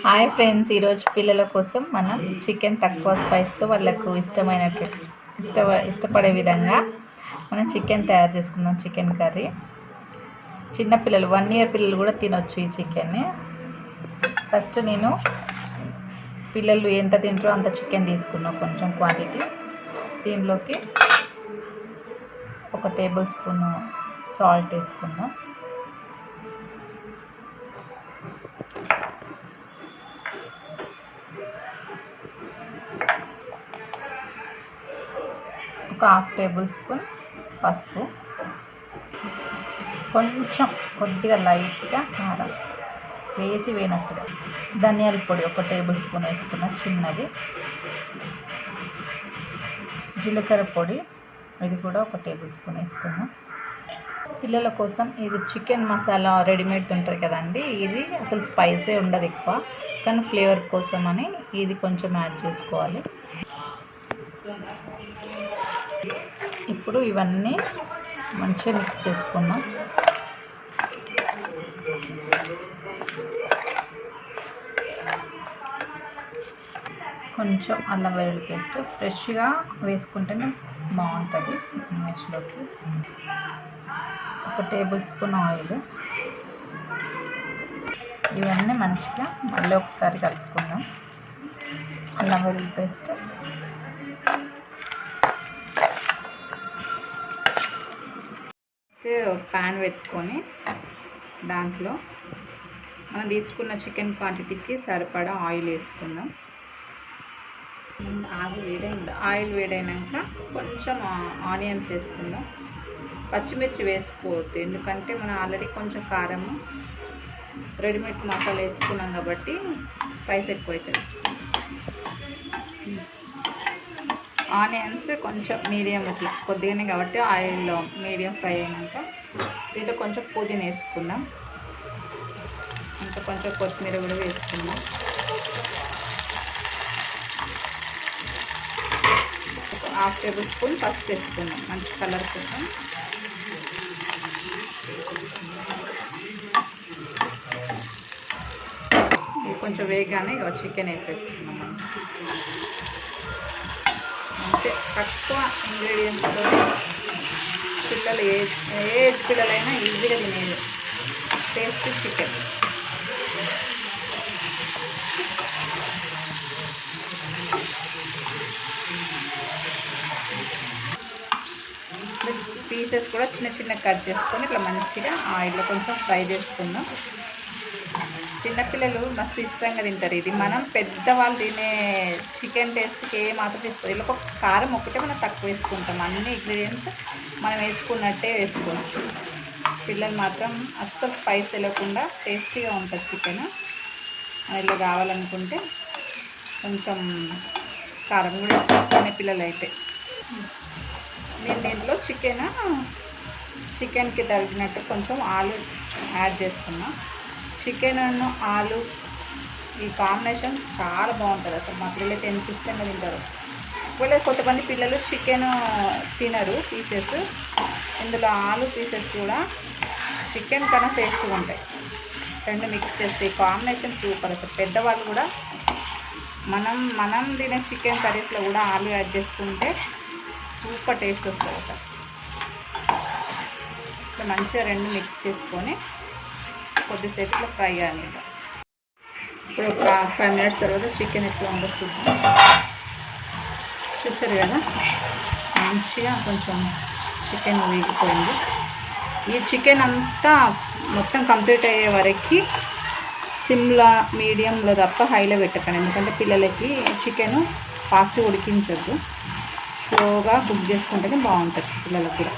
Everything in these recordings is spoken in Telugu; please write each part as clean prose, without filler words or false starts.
హాయ్ ఫ్రెండ్స్, ఈరోజు పిల్లల కోసం మనం చికెన్ తక్కువ స్పైస్తో వాళ్ళకు ఇష్టపడే విధంగా మనం చికెన్ తయారు చేసుకుందాం. చికెన్ కర్రీ చిన్నపిల్లలు 1 year పిల్లలు కూడా తినొచ్చు ఈ చికెన్ని. ఫస్ట్ నేను పిల్లలు ఎంత తింటారో అంత చికెన్ తీసుకున్నాం, కొంచెం క్వాంటిటీ. దీనిలోకి 1 tablespoon సాల్ట్ వేసుకుందాం. ఒక 1/2 tablespoon పసుపు, కొంచెం కొద్దిగా లైట్గా కారం వేసినట్టుగా. ధనియాల పొడి 1 tablespoon వేసుకున్న చిన్నది. జీలకర్ర పొడి ఇది కూడా 1 tablespoon వేసుకున్నాం. పిల్లల కోసం ఇది చికెన్ మసాలా రెడీమేడ్ ఉంటుంది కదండి, ఇది అసలు స్పైసే ఉండదు ఎక్కువ, కానీ ఫ్లేవర్ కోసం అని ఇది కొంచెం యాడ్ చేసుకోవాలి. ఇప్పుడు ఇవన్నీ మంచిగా మిక్స్ చేసుకుందాం. కొంచెం అల్లం వెల్లుల్లి పేస్ట్ ఫ్రెష్గా వేసుకుంటేనే బాగుంటుంది మ్యాష్లోకి. 1 tablespoon ఆయిల్. ఇవన్నీ మంచిగా మళ్ళీ ఒకసారి కలుపుకుందాం. అల్లం వెల్లుల్లి పేస్ట్, ప్యాన్ పెట్టుకొని దాంట్లో మనం తీసుకున్న చికెన్ క్వాంటిటీకి సరిపడా ఆయిల్ వేసుకుందాం. ఆయిల్ వేడైనాక కొంచెం ఆనియన్స్ వేసుకుందాం. పచ్చిమిర్చి వేసుకోవద్దు, ఎందుకంటే మనం ఆల్రెడీ కొంచెం కారము రెడీమేడ్ మసాలా వేసుకున్నాం కాబట్టి స్పైస్ ఎక్కువ అవుతుంది. ఆనియన్స్ కొంచెం మీడియం ఇట్లా కొద్దిగానే కాబట్టి ఆయిల్లో మీడియం ఫ్రై అయినాక దీంట్లో కొంచెం పుదీనా వేసుకుందాం. ఇంకా కొంచెం కొత్తిమీర కూడా వేసుకుందాం. 1/2 tablespoon పసుపు వేసుకుందాం మంచి కలర్ కోసం. ఇది కొంచెం వేగానే చికెన్ వేసేసుకున్నాం. అంటే తక్కువ ఇంగ్రీడియంట్స్తో పిల్లలు ఏ పిల్లలైనా ఈజీగా తినేది టేస్టీ చికెన్. పీసెస్ కూడా చిన్న చిన్న కట్ చేసుకొని ఇట్లా మంచిగా ఆయిల్లో కొంచెం ఫ్రై చేసుకుందాం. చిన్నపిల్లలు మస్తు ఇష్టంగా తింటారు ఇది. మనం పెద్దవాళ్ళు తినే చికెన్ టేస్ట్కి ఏమాత్రం తీసుకోవాలి. ఇలా ఒక కారం ఒకటే మనం తక్కువ వేసుకుంటాం, అన్ని ఇంగ్రీడియంట్స్ మనం వేసుకున్నట్టే వేసుకోవచ్చు. పిల్లలు మాత్రం అస్సలు స్పైస్ తెలియకుండా టేస్టీగా ఉంటుంది చికెన్. ఇలా కావాలనుకుంటే కొంచెం కారం కూడా వేసుకునే పిల్లలు అయితే. నేను దీంట్లో చికెన్కి తగినట్టు కొంచెం ఆలు యాడ్ చేసుకున్నా. చికెన్ ఆలు ఈ కాంబినేషన్ చాలా బాగుంటుంది అసలు. మా పిల్లలు అయితే ఎంత ఇష్టంగా తింటారు. ఒకవేళ కొంతమంది పిల్లలు చికెన్ తినరు పీసెస్, ఇందులో ఆలు పీసెస్ కూడా చికెన్ కన్నా టేస్ట్గా ఉంటాయి. రెండు మిక్స్ చేస్తే ఈ కాంబినేషన్ సూపర్ అసలు. పెద్దవాళ్ళు కూడా మనం తినే చికెన్ కర్రీస్లో కూడా ఆలు యాడ్ చేసుకుంటే సూపర్ టేస్ట్ వస్తుంది అసలు. ఇట్లా మంచిగా రెండు మిక్స్ చేసుకొని కొద్దిసేపులో ఫ్రై అయ్యాలి. ఇప్పుడు ఒక 5 minutes తర్వాత చికెన్ ఎట్లా ఉందో చూద్దాం. చూసారు కదా, మంచిగా కొంచెం చికెన్ వేగిపోయింది. ఈ చికెన్ అంతా మొత్తం కంప్లీట్ అయ్యే వరకు సిమ్లో మీడియంలో తప్ప హైలో పెట్టకండి, ఎందుకంటే పిల్లలకి చికెన్ ఫాస్ట్గా ఉడికించద్దు. స్లోగా కుక్ చేసుకుంటేనే బాగుంటుంది పిల్లలకు కూడా.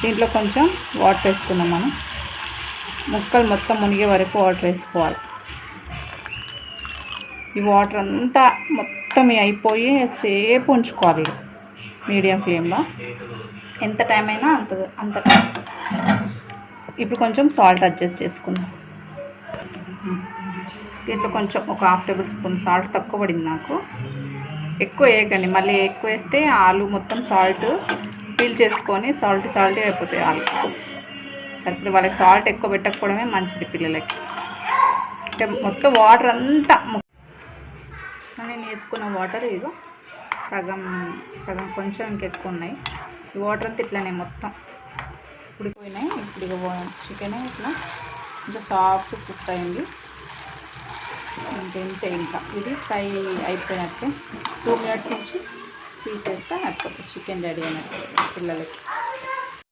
దీంట్లో కొంచెం వాటర్ వేసుకుందాం. మనం ముక్కలు మొత్తం మునిగే వరకు వాటర్ వేసుకోవాలి. ఈ వాటర్ అంతా మొత్తం అయిపోయి సేపు ఉంచుకోవాలి మీడియం ఫ్లేమ్లో. ఎంత టైం అయినా అంత టైం. ఇప్పుడు కొంచెం సాల్ట్ అడ్జస్ట్ చేసుకుందాం. దీంట్లో కొంచెం ఒక 1/2 tablespoon సాల్ట్ తక్కువ పడింది నాకు. ఎక్కువ వేయకండి, మళ్ళీ ఎక్కువ వేస్తే ఆలు మొత్తం సాల్ట్ పీల్ చేసుకొని సాల్టీ అయిపోతాయి ఆలు. సరిపోతే వాళ్ళకి సాల్ట్ ఎక్కువ పెట్టకపోవడమే మంచిది పిల్లలకి. మొత్తం వాటర్ అంతా నేను వేసుకున్న వాటర్ ఇదిగో సగం సగం కొంచెం ఇంకెక్కువ ఉన్నాయి. ఈ వాటర్ అంతా ఇట్లానే మొత్తం ఉడిపోయినాయి. ఇప్పుడు ఇక చికెన్ ఇట్లా ఇంకా సాఫ్ట్ కుక్ అయింది. ఇంతే ఇంకా ఇది ఫ్రై అయిపోయినట్టే. 2 మినిట్స్ నుంచి తీసేస్తే అయిపోతుంది చికెన్ రెడీ అయినట్టు పిల్లలకి.